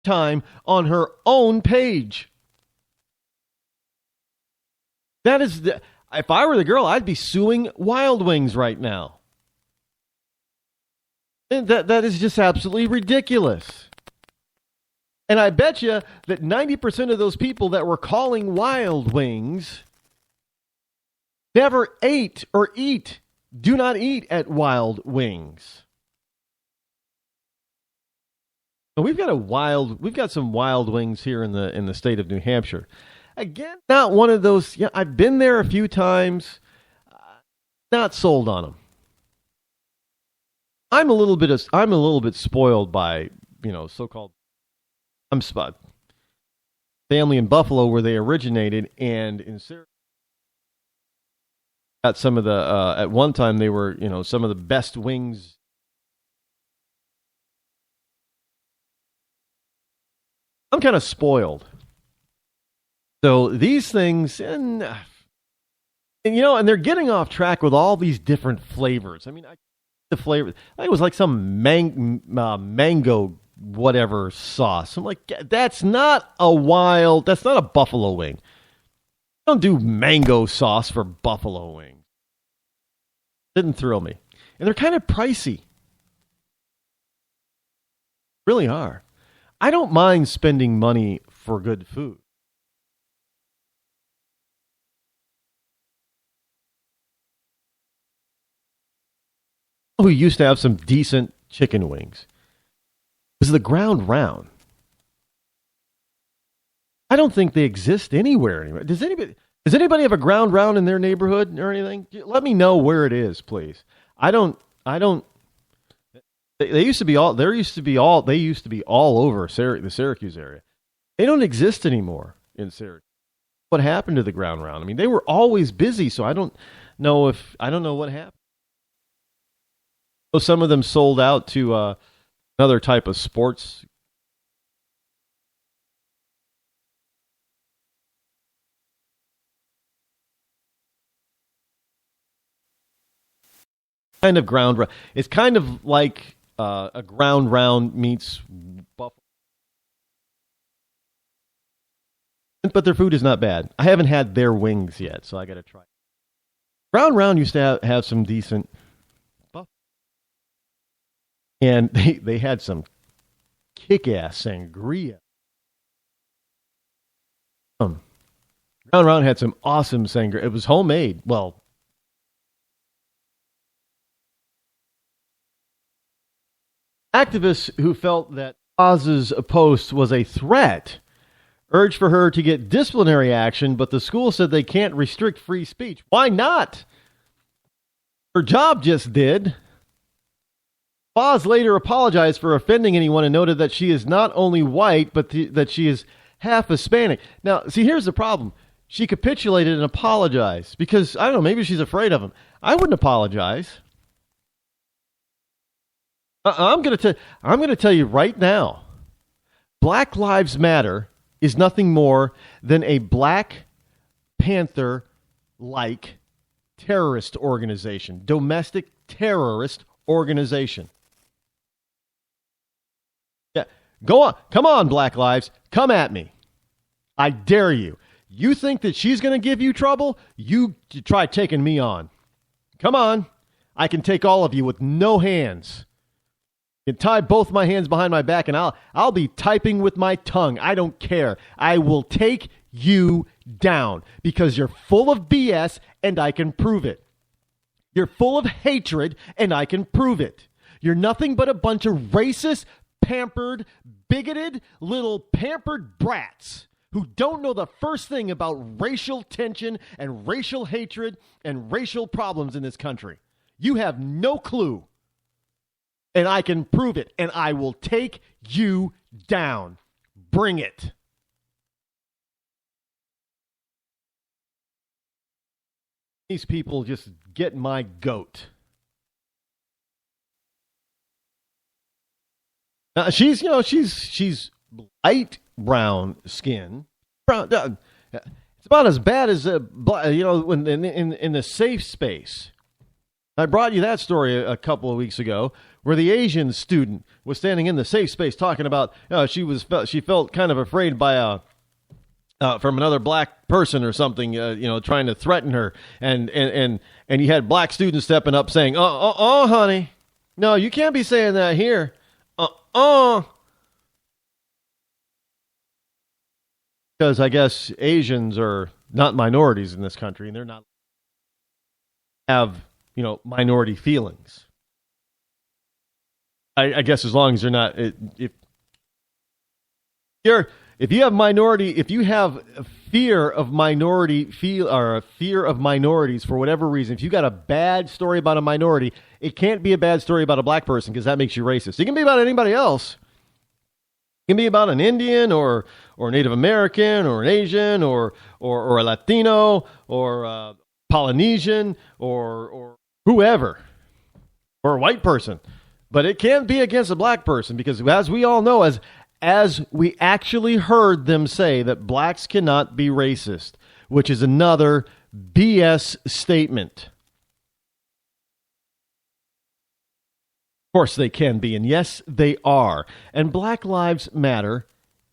time on her own page. That is if I were the girl, I'd be suing Wild Wings right now. And that is just absolutely ridiculous. And I bet you that 90% of those people that were calling Wild Wings never ate or do not eat at Wild Wings. We've got some Wild Wings here in the state of New Hampshire. Again, not one of those. Yeah, I've been there a few times. Not sold on them. I'm a little bit spoiled by so-called family in Buffalo where they originated, and in Syracuse got some of the at one time they were some of the best wings. I'm kind of spoiled. So these things, and they're getting off track with all these different flavors. I mean, the flavor, I think it was like some mango whatever sauce. I'm like, that's not a buffalo wing. Don't do mango sauce for buffalo wings. Didn't thrill me. And they're kind of pricey. Really are. I don't mind spending money for good food. Who used to have some decent chicken wings was the Ground Round. I don't think they exist anywhere anymore. Does anybody have a Ground Round in their neighborhood or anything? Let me know where it is, please. I don't. They used to be all over the Syracuse area. They don't exist anymore in Syracuse. What happened to the Ground Round? I mean, they were always busy, so I don't know what happened. So some of them sold out to another type of sports. Kind of ground round. It's kind of like a Ground Round meets buffalo. But their food is not bad. I haven't had their wings yet, so I got to try. Ground Round used to have some decent buffalo. And they had some kick-ass sangria. Ground Round had some awesome sangria. It was homemade. Well, activists who felt that Oz's post was a threat urged for her to get disciplinary action, but the school said they can't restrict free speech. Why not? Her job just did. Oz later apologized for offending anyone and noted that she is not only white, but that she is half Hispanic. Now, see, here's the problem. She capitulated and apologized because, I don't know, maybe she's afraid of him. I wouldn't apologize. I'm going to tell you right now, Black Lives Matter is nothing more than a Black Panther-like terrorist organization, domestic terrorist organization. Yeah, go on. Come on, Black Lives. Come at me. I dare you. You think that she's going to give you trouble? You try taking me on. Come on. I can take all of you with no hands. You can tie both my hands behind my back, and I'll be typing with my tongue. I don't care. I will take you down because you're full of BS, and I can prove it. You're full of hatred, and I can prove it. You're nothing but a bunch of racist, pampered, bigoted, little pampered brats who don't know the first thing about racial tension and racial hatred and racial problems in this country. You have no clue. And I can prove it, and I will take you down. Bring it. These people just get my goat. Now, she's light brown skin. Brown. It's about as bad as when in the safe space. I brought you that story a couple of weeks ago where the Asian student was standing in the safe space talking about she felt kind of afraid by from another black person or something, trying to threaten her, and you had black students stepping up saying, honey, no, you can't be saying that here, because I guess Asians are not minorities in this country, and they're not have minority feelings. I guess as long as they're not, if you have a fear of minorities for whatever reason, if you got a bad story about a minority, it can't be a bad story about a black person because that makes you racist. It can be about anybody else. It can be about an Indian or Native American or an Asian or a Latino or a Polynesian or whoever, or a white person. But it can't be against a black person because, as we all know, as we actually heard them say, that blacks cannot be racist, which is another BS statement. Of course they can be, and yes, they are. And Black Lives Matter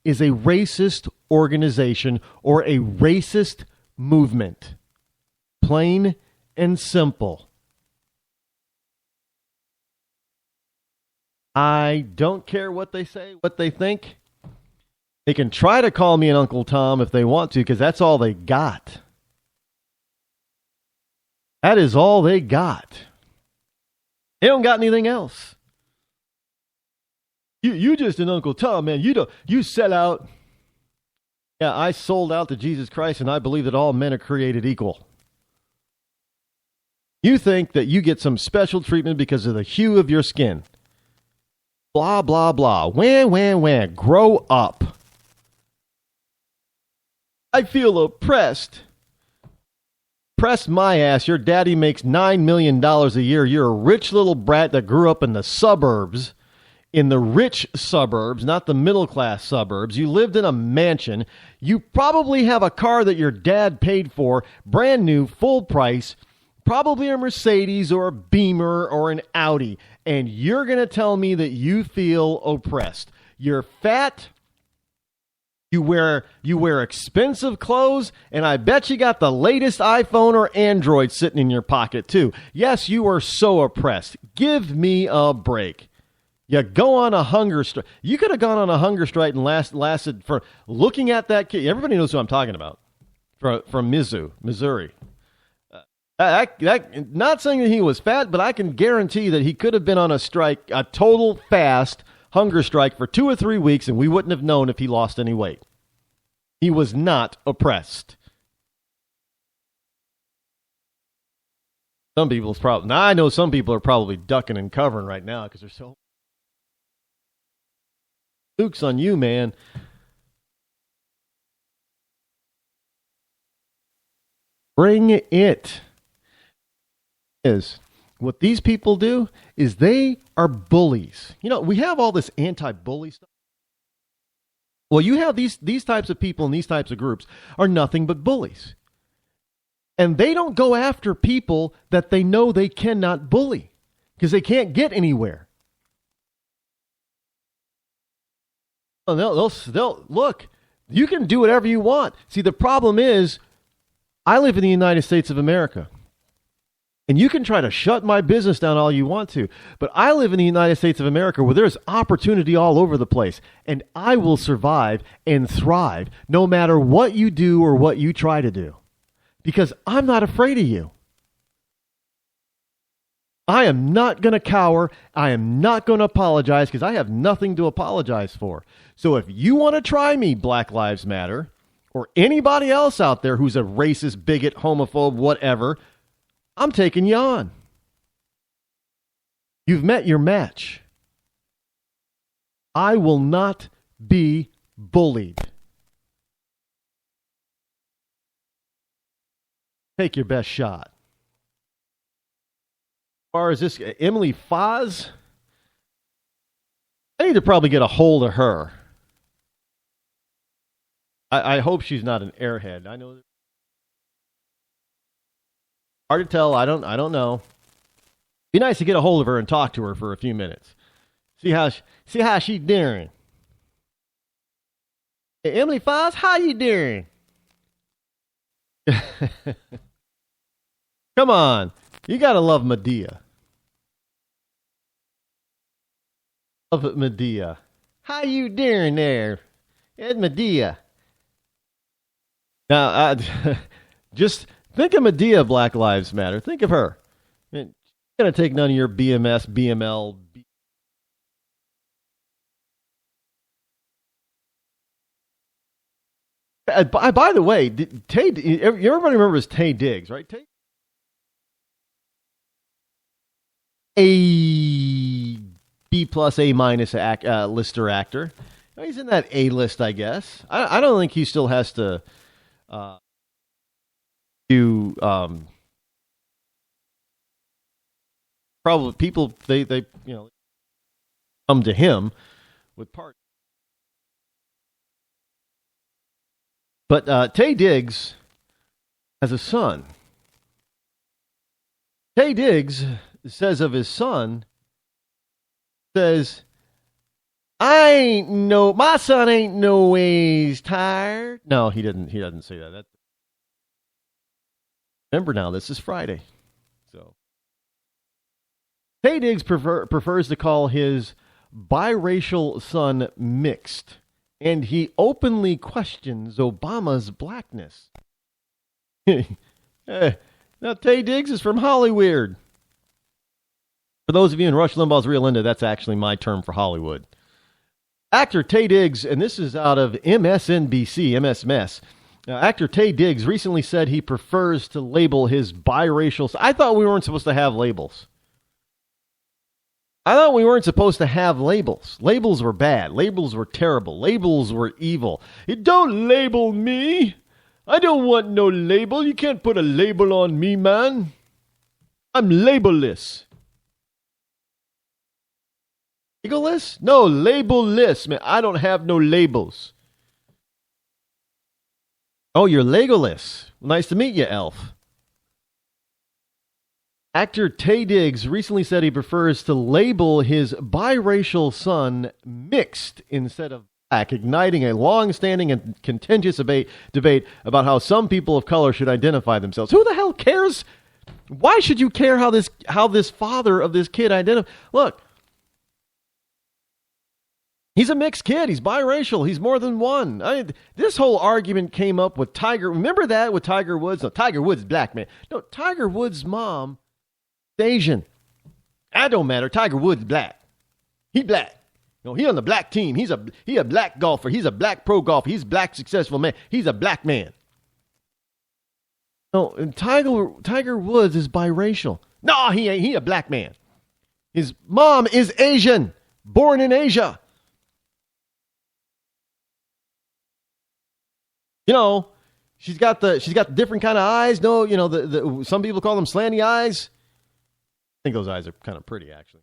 is a racist organization or a racist movement. Plain and simple. I don't care what they say, what they think. They can try to call me an Uncle Tom if they want to, because that's all they got. That is all they got. They don't got anything else. You just an Uncle Tom, man. You sell out. Yeah, I sold out to Jesus Christ, and I believe that all men are created equal. You think that you get some special treatment because of the hue of your skin. Blah, blah, blah. Wham. Grow up. I feel oppressed. Press my ass. Your daddy makes $9 million a year. You're a rich little brat that grew up in the suburbs. In the rich suburbs, not the middle-class suburbs. You lived in a mansion. You probably have a car that your dad paid for, brand new, full price, probably a Mercedes or a Beamer or an Audi. And you're going to tell me that you feel oppressed. You're fat. You wear expensive clothes, and I bet you got the latest iPhone or Android sitting in your pocket, too. Yes, you are so oppressed. Give me a break. You go on a hunger strike. You could have gone on a hunger strike and lasted for looking at that kid. Everybody knows who I'm talking about. From Missouri. Not saying that he was fat, but I can guarantee that he could have been on a strike, a total fast hunger strike for 2 or 3 weeks, and we wouldn't have known if he lost any weight. He was not oppressed. Some people's probably, now I know some people are probably ducking and covering right now because they're so. Luke's on you, man. Bring it. Is what these people do is they are bullies. We have all this anti-bully stuff. Well, you have these types of people and these types of groups are nothing but bullies. And they don't go after people that they know they cannot bully because they can't get anywhere. They'll look, you can do whatever you want. See, the problem is I live in the United States of America. And you can try to shut my business down all you want to, but I live in the United States of America where there's opportunity all over the place, and I will survive and thrive no matter what you do or what you try to do, because I'm not afraid of you. I am not going to cower. I am not going to apologize because I have nothing to apologize for. So if you want to try me, Black Lives Matter, or anybody else out there who's a racist, bigot, homophobe, whatever, I'm taking you on. You've met your match. I will not be bullied. Take your best shot. As far as this, Emily Foz, I need to probably get a hold of her. I hope she's not an airhead. I know. Hard to tell. I don't know. Be nice to get a hold of her and talk to her for a few minutes. See how she's doing. Hey, Emily Foss, how you doing? Come on. You got to love Medea. Love Medea. How you doing there? It's Medea. Now, just think of Medea, Black Lives Matter. Think of her. She's going to take none of your BMS, BML. By the way, everybody remembers Taye Diggs, right? A B plus A minus lister actor. He's in that A list, I guess. I don't think he still has to do. Probably people they come to him with parts. But Taye Diggs has a son. Taye Diggs says of his son, my son ain't no ways tired. No, he doesn't say that. Remember now, this is Friday. So Taye Diggs prefers to call his biracial son mixed. And he openly questions Obama's blackness. Now, Taye Diggs is from Hollywood. For those of you in Rush Limbaugh's Real Linda, that's actually my term for Hollywood. Actor Taye Diggs, and this is out of MSNBC, MS. Actor Taye Diggs recently said he prefers to label his biracial... I thought we weren't supposed to have labels. I thought we weren't supposed to have labels. Labels were bad. Labels were terrible. Labels were evil. Don't label me. I don't want no label. You can't put a label on me, man. I'm labelless. Labelless? No, labelless, man. I don't have no labels. Oh, you're Legolas. Nice to meet you, elf. Actor Taye Diggs recently said he prefers to label his biracial son mixed instead of black, igniting a long-standing and contentious debate about how some people of color should identify themselves. Who the hell cares? Why should you care how this father of this kid identifies? Look, he's a mixed kid. He's biracial. He's more than one. This whole argument came up with Tiger. Remember that with Tiger Woods? No, Tiger Woods is black, man. No, Tiger Woods' mom Asian. That don't matter. Tiger Woods black. He black. He on the black team. He a black golfer. He's a black pro golfer. He's a black successful man. He's a black man. No, and Tiger Woods is biracial. No, he ain't. He a black man. His mom is Asian, born in Asia. She's got the different kind of eyes. No, the some people call them slanty eyes. I think those eyes are kind of pretty, actually.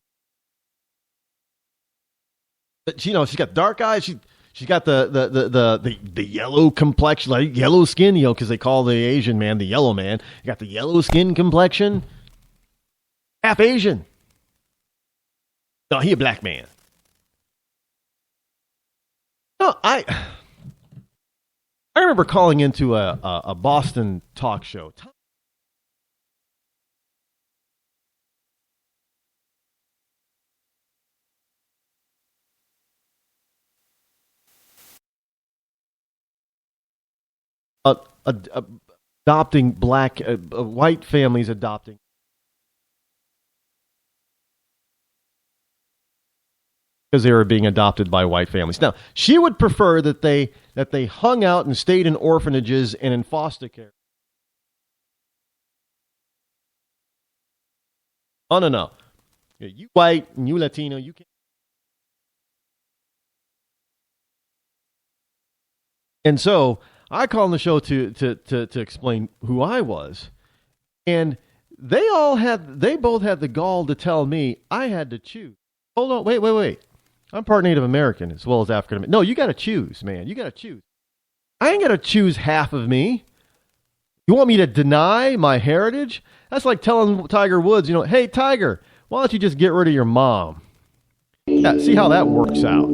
But she's got dark eyes. She's got the yellow complexion, like yellow skin, because they call the Asian man the yellow man. You got the yellow skin complexion. Half Asian. No, he a black man. No, I remember calling into a Boston talk show. Adopting black, white families adopting. Because they were being adopted by white families. Now, she would prefer that they hung out and stayed in orphanages and in foster care. Oh, no. You white and you Latino, you can't. And so I called on the show to explain who I was. And they both had the gall to tell me I had to choose. Hold on, wait. I'm part Native American as well as African American. No, you got to choose, man. You got to choose. I ain't got to choose half of me. You want me to deny my heritage? That's like telling Tiger Woods, hey, Tiger, Why don't you just get rid of your mom? Yeah, see how that works out.